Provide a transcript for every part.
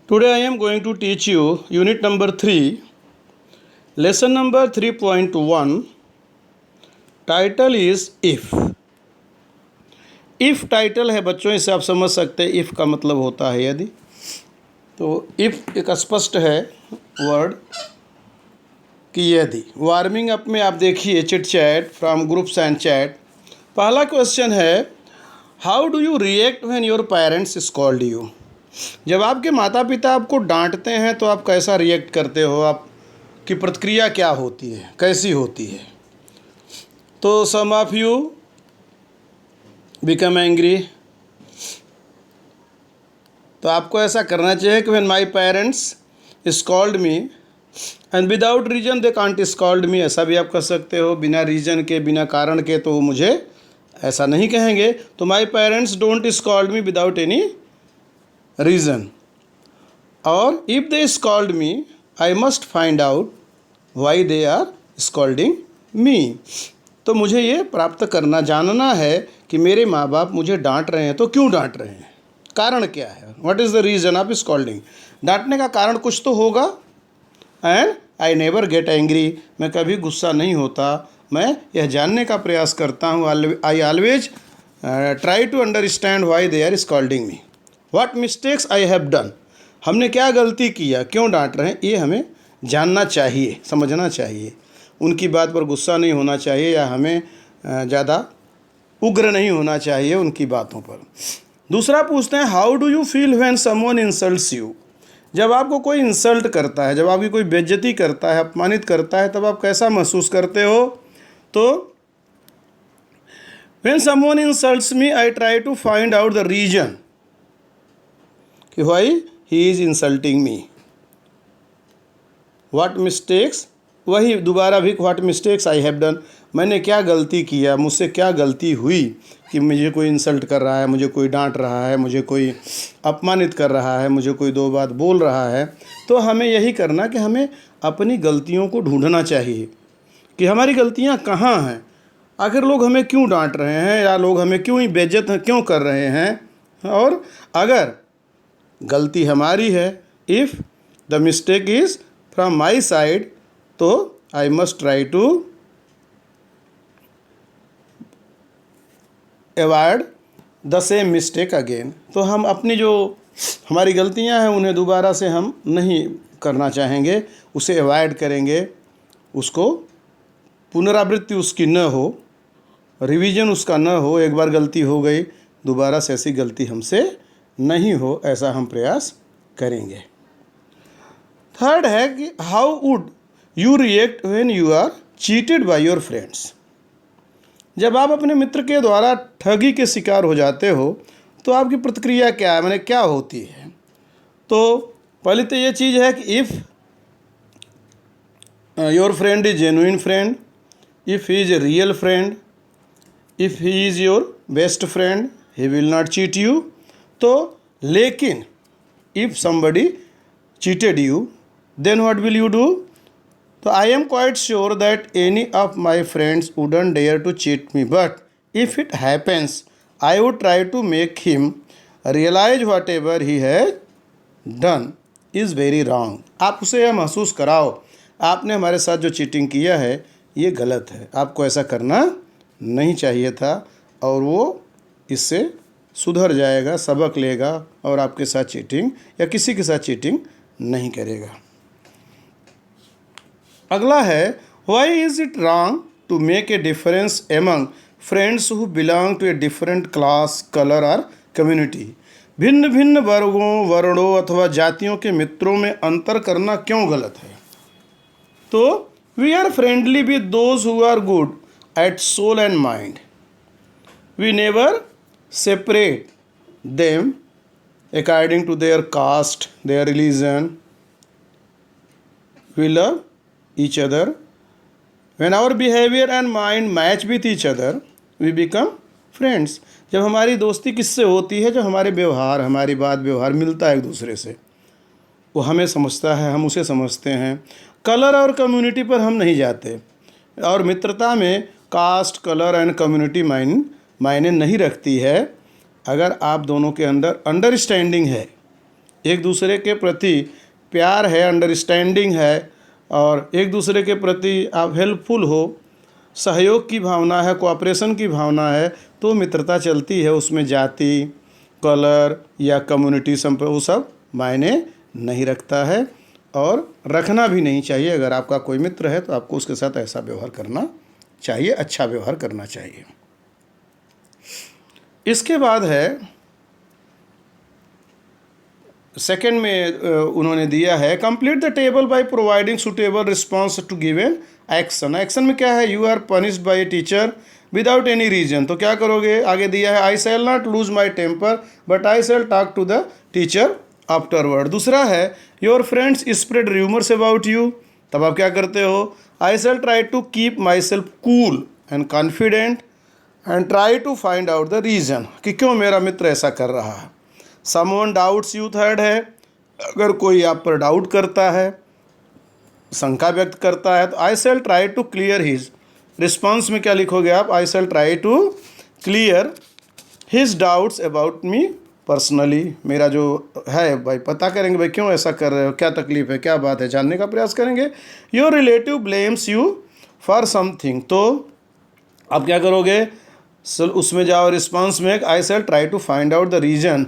Today I am going to teach you unit number 3, lesson number 3.1. Title is if. if title है बच्चों, इसे आप समझ सकते हैं if का मतलब होता है यदि। तो if एक स्पष्ट है वर्ड कि यदि। वार्मिंग अप में आप देखिए chit chat from groups and chat. पहला क्वेश्चन है, how do you react when your parents scold you. जब आपके माता पिता आपको डांटते हैं तो आप कैसा रिएक्ट करते हो, आपकी प्रतिक्रिया क्या होती है, कैसी होती है। तो some of you become angry. तो आपको ऐसा करना चाहिए कि when my parents scold me and without reason they can't scold me, ऐसा भी आप कर सकते हो। बिना रीजन के, बिना कारण के तो वो मुझे ऐसा नहीं कहेंगे। तो my parents don't scold me without any reason. और if they scold me I must find out why they are scolding me. तो मुझे ये प्राप्त करना, जानना है कि मेरे माँ बाप मुझे डांट रहे हैं तो क्यों डांट रहे हैं, कारण क्या है, what is the reason of scolding. डांटने का कारण कुछ तो होगा। And I never get angry, मैं कभी गुस्सा नहीं होता। मैं यह जानने का प्रयास करता हूँ, I always try to understand why they are scolding me. What mistakes I have done, हमने क्या गलती किया, क्यों डांट रहे हैं, ये हमें जानना चाहिए, समझना चाहिए। उनकी बात पर गुस्सा नहीं होना चाहिए या हमें ज़्यादा उग्र नहीं होना चाहिए उनकी बातों पर। दूसरा पूछते हैं, how do you feel when someone insults you. जब आपको कोई इंसल्ट करता है, जब आपकी कोई बेइज्जती करता है, अपमानित करता है, तब आप कैसा महसूस करते हो। तो when someone insults me I try to find out the reason कि why he is insulting me. What mistakes, वही दोबारा भी, what mistakes I have done, मैंने क्या गलती किया, मुझसे क्या गलती हुई कि मुझे कोई इंसल्ट कर रहा है, मुझे कोई डांट रहा है, मुझे कोई अपमानित कर रहा है, मुझे कोई दो बात बोल रहा है। तो हमें यही करना कि हमें अपनी गलतियों को ढूंढना चाहिए कि हमारी गलतियां कहाँ हैं, आखिर लोग हमें क्यों डांट रहे हैं या लोग हमें क्यों ही बेइज्जत क्यों कर रहे हैं। और अगर गलती हमारी है, if the mistake is from my side, तो I must try to avoid the same mistake again. तो हम अपनी जो हमारी गलतियां हैं उन्हें दोबारा से हम नहीं करना चाहेंगे, उसे अवॉइड करेंगे, उसको पुनरावृत्ति उसकी न हो, रिवीजन उसका न हो। एक बार गलती हो गई, दोबारा से ऐसी गलती हमसे नहीं हो, ऐसा हम प्रयास करेंगे। थर्ड है कि how would you react when you are cheated by your friends. जब आप अपने मित्र के द्वारा ठगी के शिकार हो जाते हो तो आपकी प्रतिक्रिया क्या है, माने क्या होती है। तो पहले तो ये चीज़ है कि if your friend is genuine friend, if he is a real friend, if he is your best friend, he will not cheat you. तो लेकिन if somebody cheated you, then what will you do. तो I am quite sure that any of my friends wouldn't dare to cheat me, but if it happens I would try to make him realise whatever he has done is very wrong. आप उसे यह महसूस कराओ, आपने हमारे साथ जो cheating किया है ये गलत है, आपको ऐसा करना नहीं चाहिए था, और वो इससे सुधर जाएगा, सबक लेगा और आपके साथ चीटिंग या किसी के साथ चीटिंग नहीं करेगा। अगला है, why is it wrong to make a difference among friends who belong to a different class, colour और कम्युनिटी। भिन्न भिन्न वर्गों, वर्णों अथवा जातियों के मित्रों में अंतर करना क्यों गलत है। तो we are friendly with those who are good at soul and mind, we never separate them according to their caste, their religion. We love each other. When our behavior and mind match with each other, we become friends. जब हमारी दोस्ती किससे होती है, जब हमारे व्यवहार, हमारी बात व्यवहार मिलता है एक दूसरे से, वो हमें समझता है, हम उसे समझते हैं। कलर और कम्युनिटी पर हम नहीं जाते, और मित्रता में कास्ट, कलर एंड कम्युनिटी मायने नहीं रखती है। अगर आप दोनों के अंदर अंडरस्टैंडिंग है, एक दूसरे के प्रति प्यार है, अंडरस्टैंडिंग है, और एक दूसरे के प्रति आप हेल्पफुल हो, सहयोग की भावना है, कोऑपरेशन की भावना है, तो मित्रता चलती है। उसमें जाति, कलर या कम्युनिटी संपर्क वो सब मायने नहीं रखता है, और रखना भी नहीं चाहिए। अगर आपका कोई मित्र है तो आपको उसके साथ ऐसा व्यवहार करना चाहिए, अच्छा व्यवहार करना चाहिए। इसके बाद है सेकंड में उन्होंने दिया है complete the table by providing suitable response to given action. Action में क्या है, you are punished by a teacher without any reason, तो क्या करोगे, आगे दिया है I shall not lose my temper but I shall talk to the teacher afterward. दूसरा है your friends spread rumours about you, तब आप क्या करते हो, I shall try to keep myself cool and confident and try to find out the reason कि क्यों मेरा मित्र ऐसा कर रहा है। समवन डाउट्स यू, थर्ड है अगर कोई आप पर डाउट करता है, शंका व्यक्त करता है, तो I shall try to clear his, response में क्या लिखोगे आप, I shall try to clear his doubts about me personally, मेरा जो है भाई पता करेंगे भाई क्यों ऐसा कर रहे हो, क्या तकलीफ है, क्या बात है, जानने का प्रयास करेंगे। Your relative blames you for something, तो आप क्या करोगे, उसमें जाओ रिस्पॉन्स में I shall try to find out the reason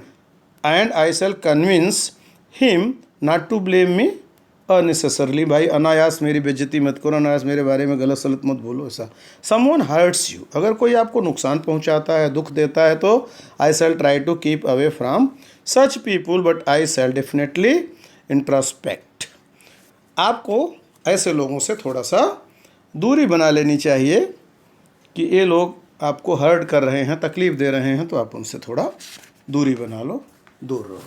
and I shall convince him not to blame me unnecessarily, भाई अनायास मेरी बेइज्जती मत करो, अनायास मेरे बारे में गलत सलत मत बोलो ऐसा। समवन हर्ट्स यू, अगर कोई आपको नुकसान पहुंचाता है, दुख देता है, तो I shall try to keep away from such people but I shall definitely introspect, आपको ऐसे लोगों से थोड़ा सा दूरी बना लेनी चाहिए कि ये लोग आपको हर्ट कर रहे हैं, तकलीफ़ दे रहे हैं, तो आप उनसे थोड़ा दूरी बना लो, दूर रहो।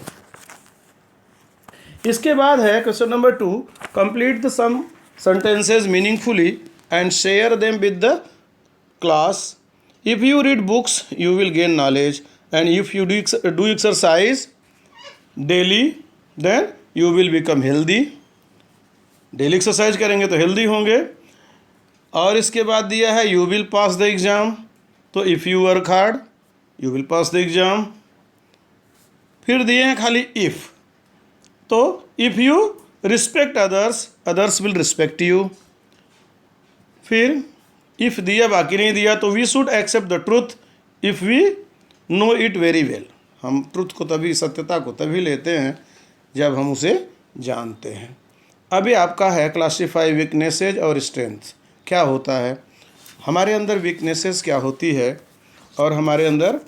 इसके बाद है question number 2, complete the some sentences meaningfully and share them with the class. If you read books you will gain knowledge and if you do exercise daily then you will become healthy, daily exercise करेंगे तो healthy होंगे। और इसके बाद दिया है you will pass the exam, तो if you work hard you will pass the exam. फिर दिए हैं खाली इफ़, तो if you respect others others will respect you. फिर इफ़ दिया बाकी नहीं दिया, तो we should accept the truth if we know it very well, हम ट्रुथ को तभी, सत्यता को तभी लेते हैं जब हम उसे जानते हैं। अभी आपका है क्लासीफाई वीकनेसेज और स्ट्रेंथ, क्या होता है हमारे अंदर, वीकनेसेस क्या होती है और हमारे अंदर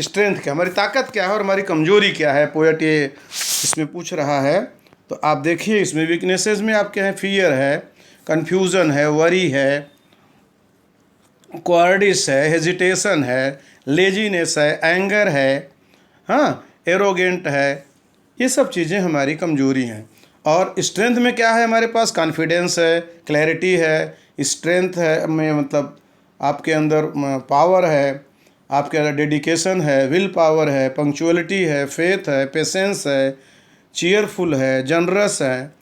स्ट्रेंथ क्या, हमारी ताकत क्या है और हमारी कमजोरी क्या है, पोएट ये इसमें पूछ रहा है। तो आप देखिए इसमें वीकनेसेस में आपके हैं फियर है, कन्फ्यूज़न है, वरी है, क्वार्डिस है, हेजिटेशन है, लेजीनेस है, एंगर है, हाँ एरोगेंट है, ये सब चीज़ें हमारी कमजोरी हैं। और स्ट्रेंथ में क्या है हमारे पास, कॉन्फिडेंस है, क्लैरिटी है, स्ट्रेंथ है में मतलब आपके अंदर पावर है, आपके अंदर डेडिकेशन है, विल पावर है, पंक्चुअलिटी है, फेथ है, पेशेंस है, चीयरफुल है, जनरस है,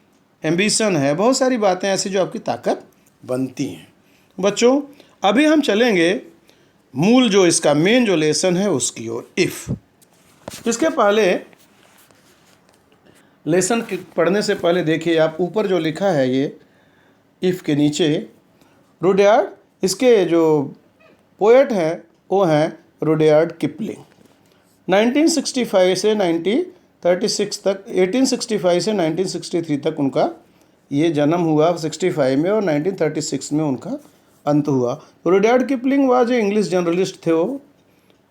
एम्बिशन है, बहुत सारी बातें ऐसी जो आपकी ताकत बनती हैं। बच्चों अभी हम चलेंगे मूल जो इसका मेन जो लेसन है उसकी ओर। इफ़, इसके पहले लेसन पढ़ने से पहले देखिए आप ऊपर जो लिखा है ये इफ़ के नीचे रुडयार्ड, इसके जो पोएट हैं वो हैं रुडयार्ड किपलिंग। 1965 से 1936 तक, 1865 से 1963 तक उनका ये जन्म हुआ 65 में और 1936 में उनका अंत हुआ। Rudyard Kipling was a English journalist थे, वो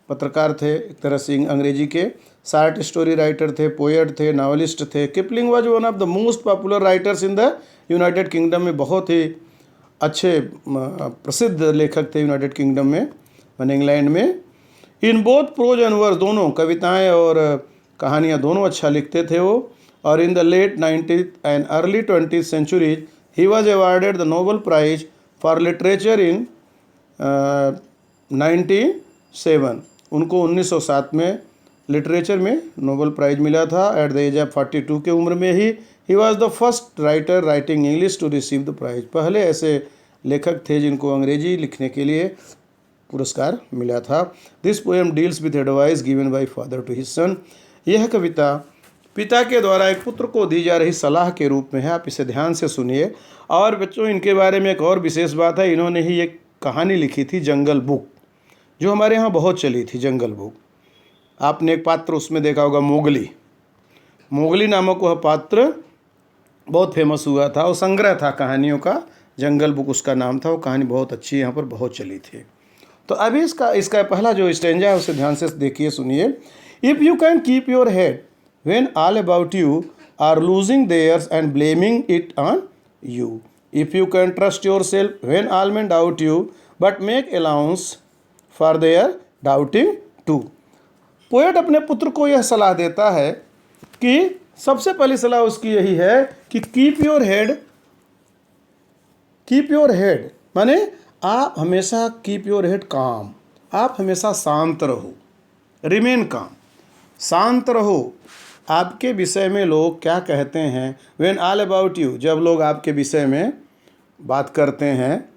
पत्रकार थे एक तरह से अंग्रेजी के, शार्ट स्टोरी राइटर थे, पोएट थे, नावलिस्ट थे। Kipling was one of the most popular writers in the United kingdom में, बहुत ही अच्छे प्रसिद्ध लेखक थे यूनाइटेड किंगडम में, मैंने इंग्लैंड में। In both prose and verse, दोनों कविताएं और कहानियां दोनों अच्छा लिखते थे वो। और in the late 19th and early 20th centuries he was awarded the Nobel prize for literature in 1907, उनको 1907 में लिटरेचर में नोबेल प्राइज़ मिला था एट द एज ऑफ 42 की उम्र में ही was the first writer writing English to receive the prize. पहले ऐसे लेखक थे जिनको अंग्रेजी लिखने के लिए पुरस्कार मिला था। This poem deals with advice given by father to his son. यह कविता पिता के द्वारा एक पुत्र को दी जा रही सलाह के रूप में है। आप इसे ध्यान से सुनिए। और बच्चों, इनके बारे में एक और विशेष बात है, इन्होंने ही एक कहानी लिखी थी जंगल बुक, जो हमारे यहाँ बहुत चली थी। जंगल बुक आपने एक पात्र उसमें देखा होगा, मोगली। मोगली नामक वह पात्र बहुत फेमस हुआ था। वो संग्रह था कहानियों का, जंगल बुक उसका नाम था। वो कहानी बहुत अच्छी यहाँ पर बहुत चली थी। तो अभी इसका पहला जो स्टेंजा है उसे ध्यान से देखिए, सुनिए। If you can keep your head when all about you are losing theirs and blaming it on you, if you can trust yourself when all men doubt you but make allowance for their doubting too. Poet अपने पुत्र को यह सलाह देता है कि सबसे पहली सलाह उसकी यही है कि कीप योर हेड माने आप हमेशा कीप योर हेड काम, आप हमेशा शांत रहो, रिमेन काम, शांत रहो। आपके विषय में लोग क्या कहते हैं, व्हेन ऑल अबाउट यू, जब लोग आपके विषय में बात करते हैं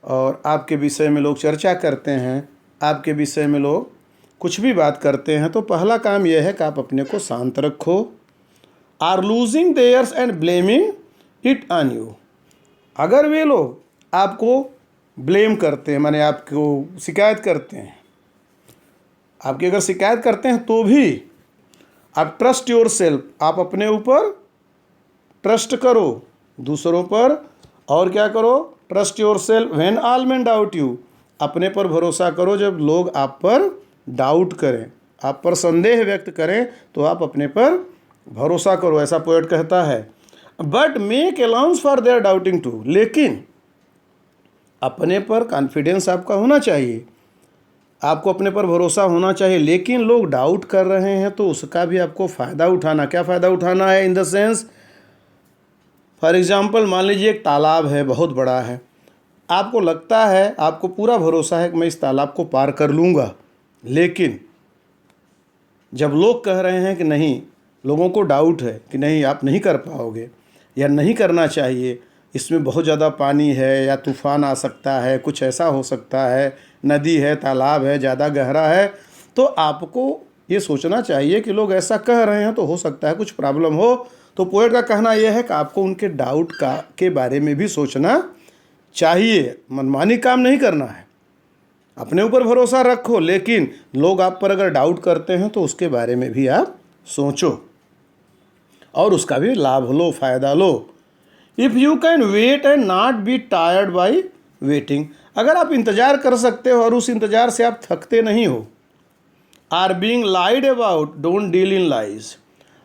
और आपके विषय में लोग चर्चा करते हैं, आपके विषय में लोग कुछ भी बात करते हैं, तो पहला काम यह है कि आप अपने को शांत रखो। Are losing theirs and blaming it on you, अगर वे लोग आपको ब्लेम करते हैं, माने आपको शिकायत करते हैं, आपकी अगर शिकायत करते हैं तो भी आप ट्रस्ट योर सेल्फ, आप अपने ऊपर ट्रस्ट करो, दूसरों पर। और क्या करो, trust yourself when all men doubt you, अपने पर भरोसा करो जब लोग आप पर डाउट करें, आप पर संदेह व्यक्त करें, तो आप अपने पर भरोसा करो, ऐसा पोएट कहता है। But make allowance for their doubting too, लेकिन अपने पर कॉन्फिडेंस आपका होना चाहिए, आपको अपने पर भरोसा होना चाहिए। लेकिन लोग डाउट कर रहे हैं तो उसका भी आपको फ़ायदा उठाना, क्या फ़ायदा उठाना है, in the sense for example मान लीजिए एक तालाब है, बहुत बड़ा है, आपको लगता है, आपको पूरा भरोसा है कि मैं इस तालाब को पार कर लूँगा, लेकिन जब लोग कह रहे हैं कि नहीं, लोगों को डाउट है कि नहीं आप नहीं कर पाओगे या नहीं करना चाहिए, इसमें बहुत ज़्यादा पानी है या तूफ़ान आ सकता है, कुछ ऐसा हो सकता है, नदी है, तालाब है, ज़्यादा गहरा है, तो आपको ये सोचना चाहिए कि लोग ऐसा कह रहे हैं तो हो सकता है कुछ प्रॉब्लम हो। तो पोएट का कहना यह है कि आपको उनके डाउट के बारे में भी सोचना चाहिए, मनमानी काम नहीं करना है, अपने ऊपर भरोसा रखो, लेकिन लोग आप पर अगर डाउट करते हैं तो उसके बारे में भी आप सोचो और उसका भी लाभ लो, फ़ायदा लो। If you can wait and not be tired by waiting, अगर आप इंतज़ार कर सकते हो और उस इंतज़ार से आप थकते नहीं हो। Are being lied about, don't deal in lies,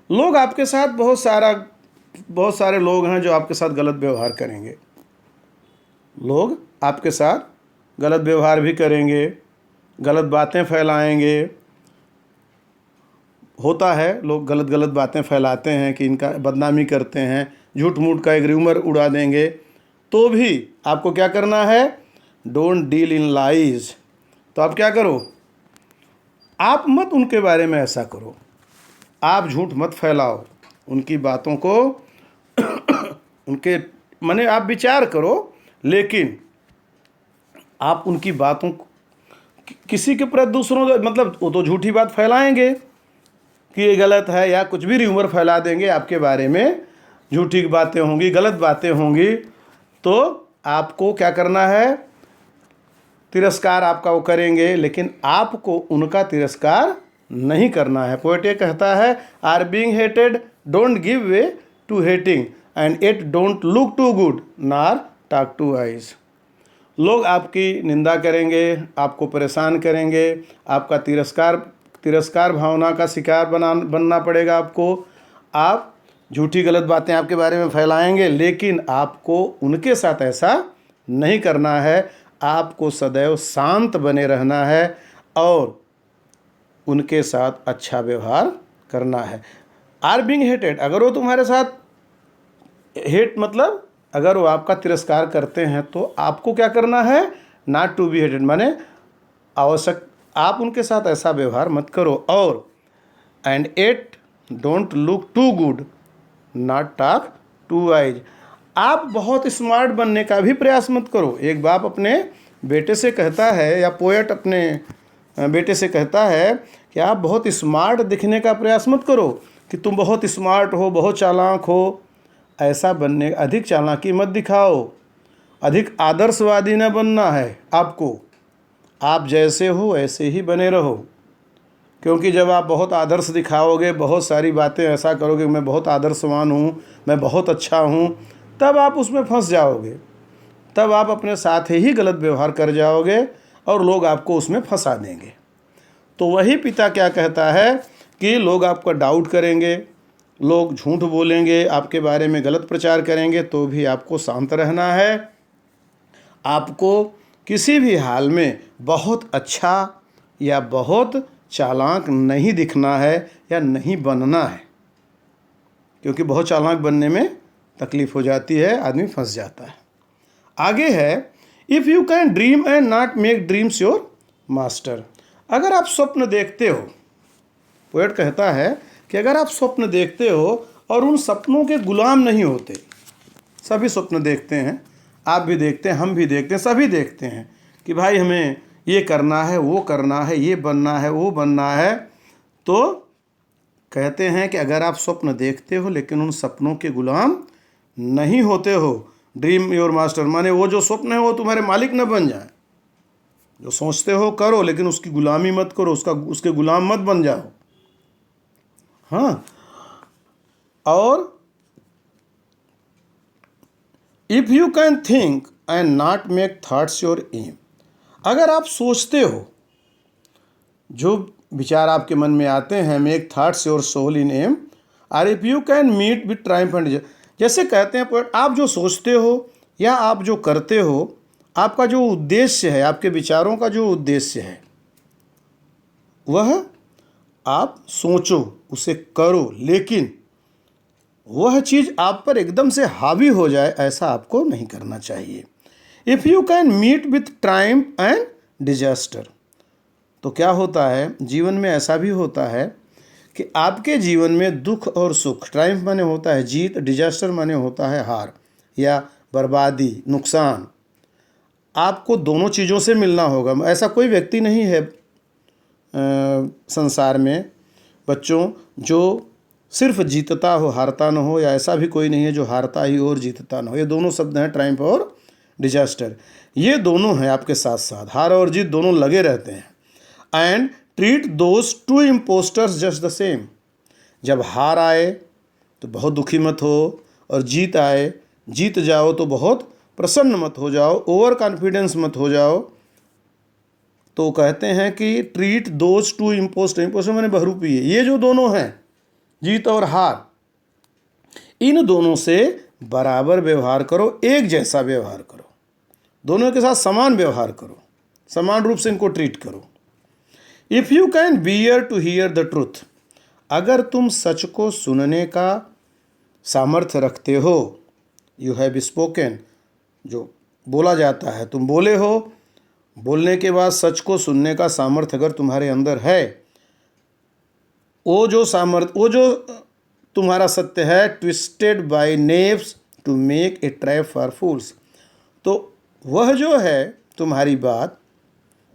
लोग आपके साथ बहुत सारे लोग हैं जो आपके साथ गलत व्यवहार करेंगे, लोग आपके साथ गलत व्यवहार भी करेंगे, गलत बातें फैलाएंगे। होता है, लोग गलत गलत बातें फैलाते हैं कि इनका बदनामी करते हैं, झूठ मूठ का एक र्यूमर उड़ा देंगे, तो भी आपको क्या करना है, डोंट डील इन लाइज। तो आप क्या करो, आप मत उनके बारे में ऐसा करो, आप झूठ मत फैलाओ, उनकी बातों को उनके माने आप विचार करो, लेकिन आप उनकी बातों किसी के प्रति दूसरों मतलब वो तो झूठी बात फैलाएंगे कि ये गलत है या कुछ भी र्यूमर फैला देंगे आपके बारे में, झूठी बातें होंगी, गलत बातें होंगी, तो आपको क्या करना है, तिरस्कार आपका वो करेंगे, लेकिन आपको उनका तिरस्कार नहीं करना है। पोएट ये कहता है, are being hated don't give way to hating and it don't look too good nor talk too wise. लोग आपकी निंदा करेंगे, आपको परेशान करेंगे, आपका तिरस्कार भावना का शिकार बनना पड़ेगा आपको, आप झूठी गलत बातें आपके बारे में फैलाएंगे, लेकिन आपको उनके साथ ऐसा नहीं करना है, आपको सदैव शांत बने रहना है और उनके साथ अच्छा व्यवहार करना है। आर बीइंग हेटेड, अगर वो तुम्हारे साथ हेट मतलब अगर वो आपका तिरस्कार करते हैं तो आपको क्या करना है, नॉट टू बी हेटेड, माने आवश्यक आप उनके साथ ऐसा व्यवहार मत करो। और and it don't look too good not talk too wise, आप बहुत स्मार्ट बनने का भी प्रयास मत करो। एक बाप अपने बेटे से कहता है, या पोएट अपने बेटे से कहता है कि आप बहुत स्मार्ट दिखने का प्रयास मत करो कि तुम बहुत स्मार्ट हो, बहुत चालाक हो। ऐसा बनने, अधिक चालाकी मत दिखाओ, अधिक आदर्शवादी न बनना है आपको। आप जैसे हो ऐसे ही बने रहो, क्योंकि जब आप बहुत आदर्श दिखाओगे, बहुत सारी बातें ऐसा करोगे, मैं बहुत आदर्शवान हूँ, मैं बहुत अच्छा हूँ, तब आप उसमें फंस जाओगे। तब आप अपने साथ ही गलत व्यवहार कर जाओगे और लोग आपको उसमें फंसा देंगे। तो वही पिता क्या कहता है कि लोग आपका डाउट करेंगे, लोग झूठ बोलेंगे, आपके बारे में गलत प्रचार करेंगे, तो भी आपको शांत रहना है। आपको किसी भी हाल में बहुत अच्छा या बहुत चालाक नहीं दिखना है या नहीं बनना है, क्योंकि बहुत चालाक बनने में तकलीफ़ हो जाती है, आदमी फंस जाता है। आगे है, if you can dream and not make dreams your master. अगर आप स्वप्न देखते हो, पोएट कहता है कि अगर आप स्वप्न देखते हो और उन सपनों के गुलाम नहीं होते, सभी स्वप्न देखते हैं, आप भी देखते हैं, हम भी देखते हैं, सभी देखते हैं कि भाई हमें ये करना है, वो करना है, ये बनना है, वो बनना है, तो कहते हैं कि अगर आप स्वप्न देखते हो लेकिन उन सपनों के गुलाम नहीं होते हो, ड्रीम योर मास्टर, माने वो जो स्वप्न है वो तुम्हारे मालिक न बन जाए। जो सोचते हो करो, लेकिन उसकी गुलामी मत करो, उसके गुलाम मत बन जाओ। हाँ, और if you can think and not make thoughts your aim. अगर आप सोचते हो, जो विचार आपके मन में आते हैं, make thoughts your soul in aim, और if you can meet with triumph and, जैसे कहते हैं पोएट, आप जो सोचते हो या आप जो करते हो, आपका जो उद्देश्य है, आपके विचारों का जो उद्देश्य है, वह आप सोचो, उसे करो, लेकिन वह चीज़ आप पर एकदम से हावी हो जाए, ऐसा आपको नहीं करना चाहिए। If you can meet with triumph and disaster. तो क्या होता है, जीवन में ऐसा भी होता है कि आपके जीवन में दुख और सुख, ट्रायम्फ माने होता है जीत, डिजास्टर माने होता है हार या बर्बादी, नुकसान, आपको दोनों चीज़ों से मिलना होगा। ऐसा कोई व्यक्ति नहीं है संसार में बच्चों जो सिर्फ जीतता हो, हारता न हो, या ऐसा भी कोई नहीं है जो हारता ही और जीतता न हो। ये दोनों शब्द हैं, ट्रायम्फ और डिजास्टर, ये दोनों हैं आपके साथ साथ, हार और जीत दोनों लगे रहते हैं। And treat those to impostors just the same. जब हार आए तो बहुत दुखी मत हो, और जीत आए, जीत जाओ तो बहुत प्रसन्न मत हो जाओ, ओवर कॉन्फिडेंस मत हो जाओ। तो कहते हैं कि treat those two impostor, impostor मैंने बहुरूपी है, ये जो दोनों हैं जीत और हार, इन दोनों से बराबर व्यवहार करो, एक जैसा व्यवहार करो, दोनों के साथ समान व्यवहार करो, समान रूप से इनको ट्रीट करो। If you can bear to hear the truth. अगर तुम सच को सुनने का सामर्थ्य रखते हो, यू हैव स्पोकन, जो बोला जाता है तुम बोले हो, बोलने के बाद सच को सुनने का सामर्थ्य अगर तुम्हारे अंदर है, वो जो सामर्थ्य, वो जो तुम्हारा सत्य है, twisted by knaves to make a trap for fools, तो वह जो है तुम्हारी बात,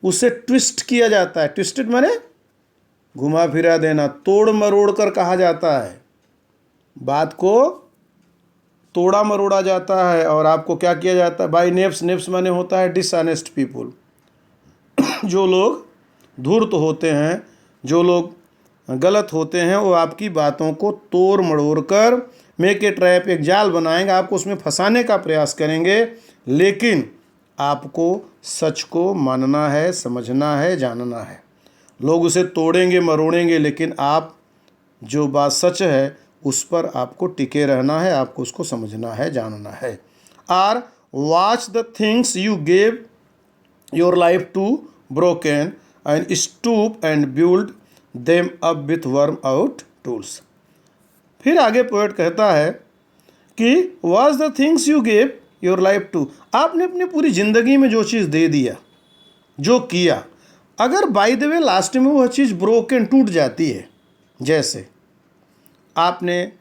उसे ट्विस्ट किया जाता है। ट्विस्टेड माने घुमा फिरा देना, तोड़ मरोड़ कर कहा जाता है, बात को तोड़ा मरोड़ा जाता है, और आपको क्या किया जाता है, बाय नेप्स, नेप्स माने होता है डिसऑनेस्ट पीपुल, जो लोग धूर्त होते हैं, जो लोग गलत होते हैं, वो आपकी बातों को तोड़ मरोड़ कर मेक ए ट्रैप, एक जाल बनाएंगे, आपको उसमें फंसाने का प्रयास करेंगे। लेकिन आपको सच को मानना है, समझना है, जानना है। लोग उसे तोड़ेंगे मरोड़ेंगे, लेकिन आप जो बात सच है उस पर आपको टिके रहना है, आपको उसको समझना है, जानना है। Or watch the things you gave your life to broken and stoop and build them up with worn out tools. फिर आगे पोएट कहता है कि watch the things you gave your life to. आपने अपनी पूरी ज़िंदगी में जो चीज़ दे दिया, जो किया, अगर बाय द वे लास्ट में वह चीज़ ब्रोकन, टूट जाती है, जैसे आपने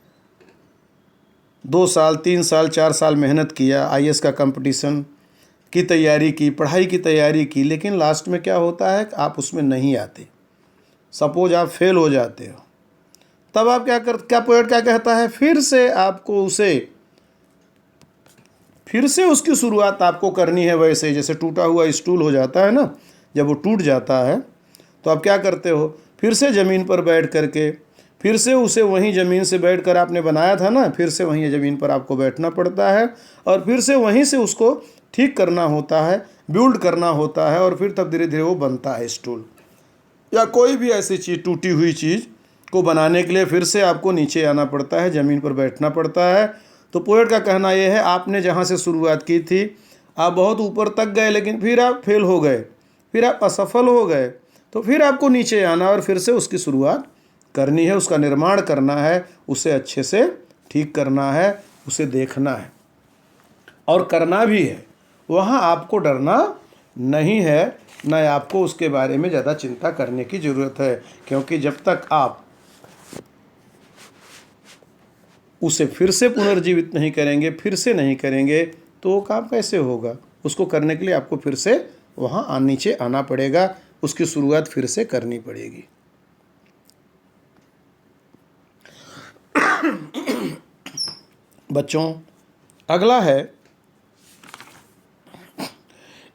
2 साल 3 साल 4 साल मेहनत किया, आईएएस का कंपटीशन की तैयारी की, पढ़ाई की तैयारी की, लेकिन लास्ट में क्या होता है कि आप उसमें नहीं आते, सपोज आप फेल हो जाते हो, तब आप क्या पोएट क्या कहता है, फिर से उसकी शुरुआत आपको करनी है। वैसे जैसे टूटा हुआ स्टूल हो जाता है ना, जब वो टूट जाता है तो आप क्या करते हो, फिर से ज़मीन पर बैठ करके, फिर से उसे वहीं ज़मीन से बैठ कर आपने बनाया था ना, फिर से वहीं ज़मीन पर आपको बैठना पड़ता है और फिर से वहीं से उसको ठीक करना होता है, बिल्ड करना होता है, और फिर तब धीरे धीरे वो बनता है स्टूल या कोई भी ऐसी चीज़, टूटी हुई चीज़ को बनाने के लिए फिर से आपको नीचे आना पड़ता है, ज़मीन पर बैठना पड़ता है। तो पोएट का कहना यह है, आपने जहाँ से शुरुआत की थी, आप बहुत ऊपर तक गए, लेकिन फिर आप फेल हो गए, फिर आप असफल हो गए, तो फिर आपको नीचे आना और फिर से उसकी शुरुआत करनी है, उसका निर्माण करना है, उसे अच्छे से ठीक करना है, उसे देखना है और करना भी है। वहाँ आपको डरना नहीं है, न आपको उसके बारे में ज़्यादा चिंता करने की ज़रूरत है, क्योंकि जब तक आप उसे फिर से पुनर्जीवित नहीं करेंगे, फिर से नहीं करेंगे, तो वो काम कैसे होगा। उसको करने के लिए आपको फिर से वहाँ नीचे आना पड़ेगा, उसकी शुरुआत फिर से करनी पड़ेगी। बच्चों, अगला है,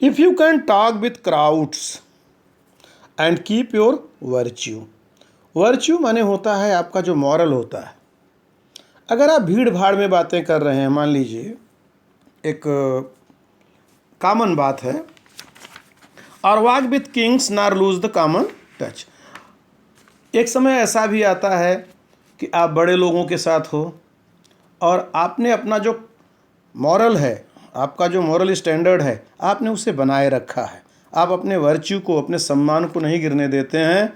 if you can talk with crowds and keep your virtue. Virtue माने होता है आपका जो मॉरल होता है। अगर आप भीड़ भाड़ में बातें कर रहे हैं, मान लीजिए एक कॉमन बात है, और वॉक विथ किंग्स नार लूज द कॉमन टच। एक समय ऐसा भी आता है कि आप बड़े लोगों के साथ हो और आपने अपना जो मॉरल है, आपका जो मॉरल स्टैंडर्ड है, आपने उसे बनाए रखा है, आप अपने वर्च्यू को, अपने सम्मान को नहीं गिरने देते हैं।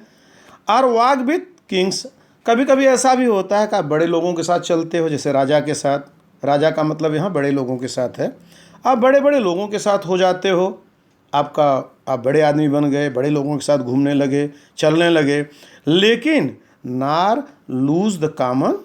और वॉक विथ किंग्स, कभी कभी ऐसा भी होता है कि आप बड़े लोगों के साथ चलते हो, जैसे राजा के साथ, राजा का मतलब यहाँ बड़े लोगों के साथ है, आप बड़े बड़े लोगों के साथ हो जाते हो, आप बड़े आदमी बन गए, बड़े लोगों के साथ घूमने लगे, चलने लगे, लेकिन नार लूज द कॉमन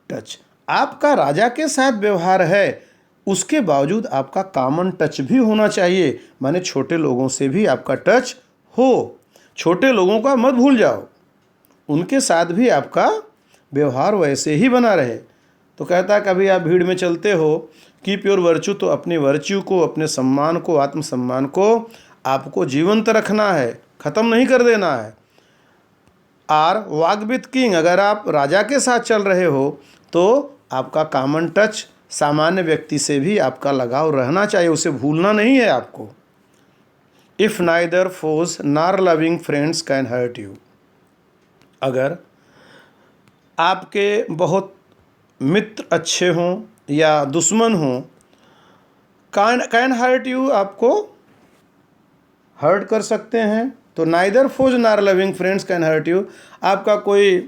टच। आपका राजा के साथ व्यवहार है, उसके बावजूद आपका कॉमन टच भी होना चाहिए, माने छोटे लोगों से भी आपका टच हो, छोटे लोगों का मत भूल जाओ, उनके साथ भी आपका व्यवहार वैसे ही बना रहे। तो कहता है कभी आप भीड़ में चलते हो, कीप योर वर्च्यू, तो अपने वर्च्यू को, अपने सम्मान को, आत्मसम्मान को आपको जीवंत रखना है, ख़त्म नहीं कर देना है। आर वॉक विथ किंग, अगर आप राजा के साथ चल रहे हो तो आपका कॉमन टच, सामान्य व्यक्ति से भी आपका लगाव रहना चाहिए, उसे भूलना नहीं है आपको। If neither foes nor loving friends can hurt you, अगर आपके बहुत मित्र अच्छे हों या दुश्मन हों, कैन हर्ट यू, आपको हर्ट कर सकते हैं। तो neither foes nor loving friends can hurt you, आपका कोई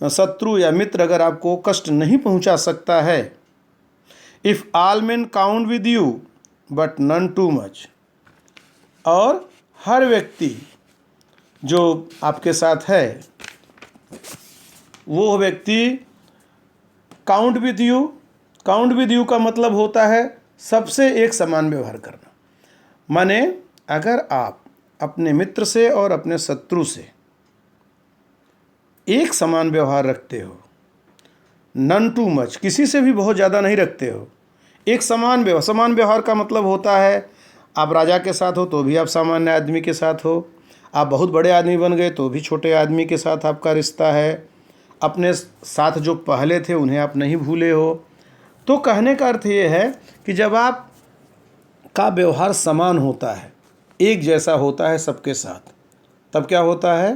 शत्रु या मित्र अगर आपको कष्ट नहीं पहुंचा सकता है। If all men count with you but none too much, और हर व्यक्ति जो आपके साथ है वो व्यक्ति काउंट विद यू का मतलब होता है सबसे एक समान व्यवहार करना। माने अगर आप अपने मित्र से और अपने शत्रु से एक समान व्यवहार रखते हो, नन टू मच, किसी से भी बहुत ज़्यादा नहीं रखते हो, एक समान व्यवहार का मतलब होता है आप राजा के साथ हो तो भी आप सामान्य आदमी के साथ हो, आप बहुत बड़े आदमी बन गए तो भी छोटे आदमी के साथ आपका रिश्ता है, अपने साथ जो पहले थे उन्हें आप नहीं भूले हो। तो कहने का अर्थ ये है कि जब आप का व्यवहार समान होता है, एक जैसा होता है सबके साथ, तब क्या होता है,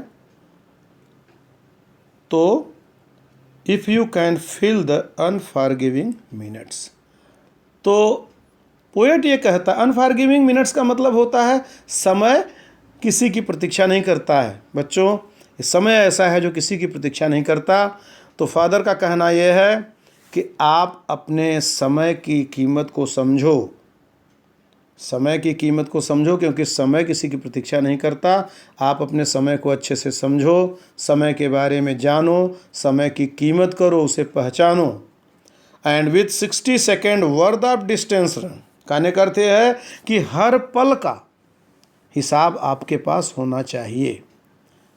तो if you can fill the unforgiving minutes. तो पोएट ये कहता है, अनफॉरगिविंग मिनट्स का मतलब होता है समय किसी की प्रतीक्षा नहीं करता है। बच्चों, समय ऐसा है जो किसी की प्रतीक्षा नहीं करता। तो फादर का कहना यह है कि आप अपने समय की कीमत को समझो, समय की कीमत को समझो, क्योंकि समय किसी की प्रतीक्षा नहीं करता। आप अपने समय को अच्छे से समझो, समय के बारे में जानो, समय की कीमत करो, उसे पहचानो। And with 60 second worth of distance run, कहने का अर्थ है कि हर पल का हिसाब आपके पास होना चाहिए।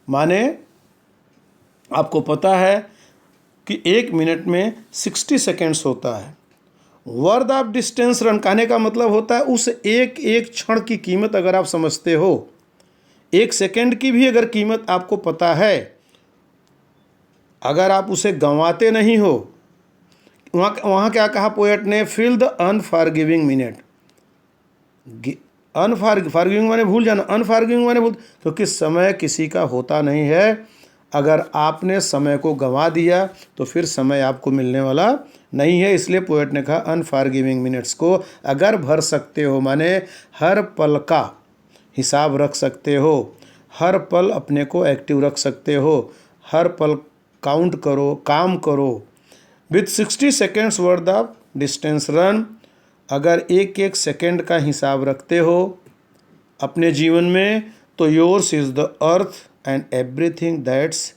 माने आपको पता है कि 1 मिनट में 60 सेकेंड्स होता है। वर्थ ऑफ डिस्टेंस रन कहने का मतलब होता है उस एक एक क्षण की कीमत अगर आप समझते हो, 1 सेकेंड की भी अगर कीमत आपको पता है, अगर आप उसे गंवाते नहीं हो, वहाँ क्या कहा पोएट ने, feel the unforgiving minute. Forgiving माने भूल जाना, अनफॉरगिविंग माने भूल, क्योंकि समय किसी का होता नहीं है। अगर आपने समय को गंवा दिया तो फिर समय आपको मिलने वाला नहीं है। इसलिए पोएट ने कहा अनफॉरगिविंग मिनट्स को अगर भर सकते हो, माने हर पल का हिसाब रख सकते हो, हर पल अपने को एक्टिव रख सकते हो, हर पल काउंट करो, काम करो। With 60 seconds worth of distance run, अगर एक एक सेकेंड का हिसाब रखते हो अपने जीवन में, तो yours is the earth and everything that's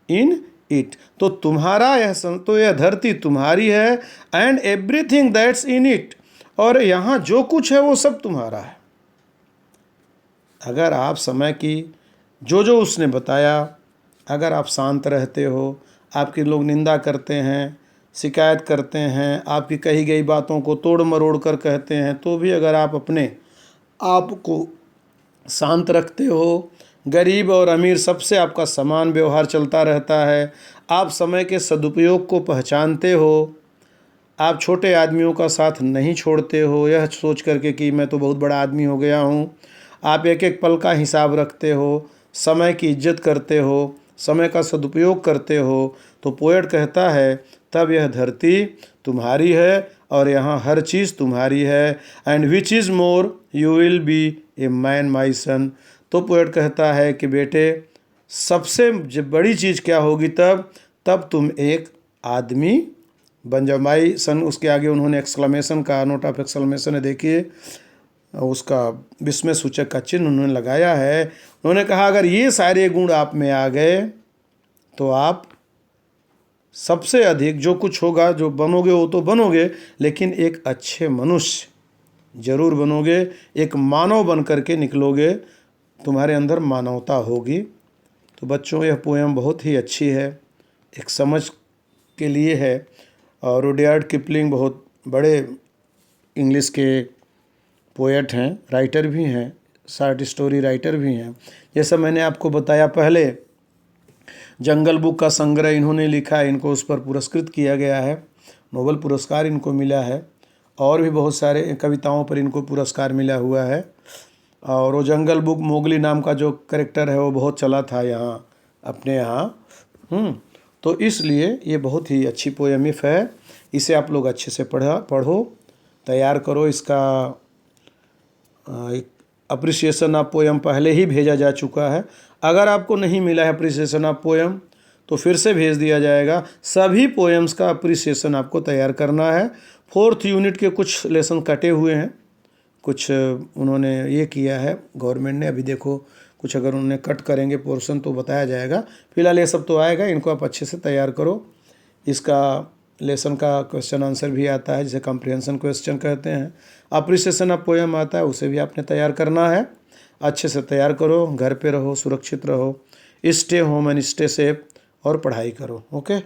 in it. तो तुम्हारा यह धरती तुम्हारी है, and everything that's in it, और यहाँ जो कुछ है वो सब तुम्हारा है। अगर आप समय की जो उसने बताया, अगर आप शांत रहते हो, आपके लोग निंदा करते हैं, शिकायत करते हैं, आपकी कही गई बातों को तोड़ मरोड़ कर कहते हैं, तो भी अगर आप अपने आप को शांत रखते हो, गरीब और अमीर सबसे आपका समान व्यवहार चलता रहता है, आप समय के सदुपयोग को पहचानते हो, आप छोटे आदमियों का साथ नहीं छोड़ते हो यह सोच करके कि मैं तो बहुत बड़ा आदमी हो गया हूँ, आप एक एक पल का हिसाब रखते हो, समय की इज्जत करते हो, समय का सदुपयोग करते हो, तो पोएट कहता है तब यह धरती तुम्हारी है और यहाँ हर चीज़ तुम्हारी है। And which is more you will be a man my son. तो पोएट कहता है कि बेटे सबसे बड़ी चीज़ क्या होगी, तब तुम एक आदमी बन जाओ। माई सन, उसके आगे उन्होंने एक्सक्लेमेशन का नोट ऑफ एक्सक्लेमेशन है, देखिए उसका विस्मय सूचक का चिन्ह उन्होंने लगाया है। उन्होंने कहा अगर ये सारे गुण आप में आ गए तो आप सबसे अधिक जो कुछ होगा, जो बनोगे वो तो बनोगे, लेकिन एक अच्छे मनुष्य जरूर बनोगे, एक मानव बन करके निकलोगे, तुम्हारे अंदर मानवता होगी। तो बच्चों यह पोएम बहुत ही अच्छी है, एक समझ के लिए है। और रुडयार्ड किपलिंग बहुत बड़े इंग्लिश के पोएट हैं, राइटर भी हैं, शॉर्ट स्टोरी राइटर भी हैं। जैसा मैंने आपको बताया पहले, जंगल बुक का संग्रह इन्होंने लिखा है, इनको उस पर पुरस्कृत किया गया है, नोबेल पुरस्कार इनको मिला है, और भी बहुत सारे कविताओं पर इनको पुरस्कार मिला हुआ है। और वो जंगल बुक मोगली नाम का जो कैरेक्टर है वो बहुत चला था यहाँ अपने यहाँ। तो इसलिए ये बहुत ही अच्छी पोएमिफ है, इसे आप लोग अच्छे से पढ़ो, तैयार करो। इसका एक अप्रिसिएशन ऑफ पोएम पहले ही भेजा जा चुका है। अगर आपको नहीं मिला है अप्रिसिएशन ऑफ पोएम तो फिर से भेज दिया जाएगा। सभी पोएम्स का अप्रिसिएशन आपको तैयार करना है। 4th यूनिट के कुछ लेसन कटे हुए हैं, कुछ उन्होंने ये किया है गवर्नमेंट ने, अभी देखो कुछ अगर उन्होंने कट करेंगे पोर्शन तो बताया जाएगा। फिलहाल ये सब तो आएगा, इनको आप अच्छे से तैयार करो। इसका लेसन का क्वेश्चन आंसर भी आता है, जिसे कॉम्प्रिहेंशन क्वेश्चन कहते हैं। अप्रिसिएशन ऑफ पोएम आता है, उसे भी आपने तैयार करना है। अच्छे से तैयार करो, घर पे रहो, सुरक्षित रहो, stay home and stay safe, और पढ़ाई करो। ओके।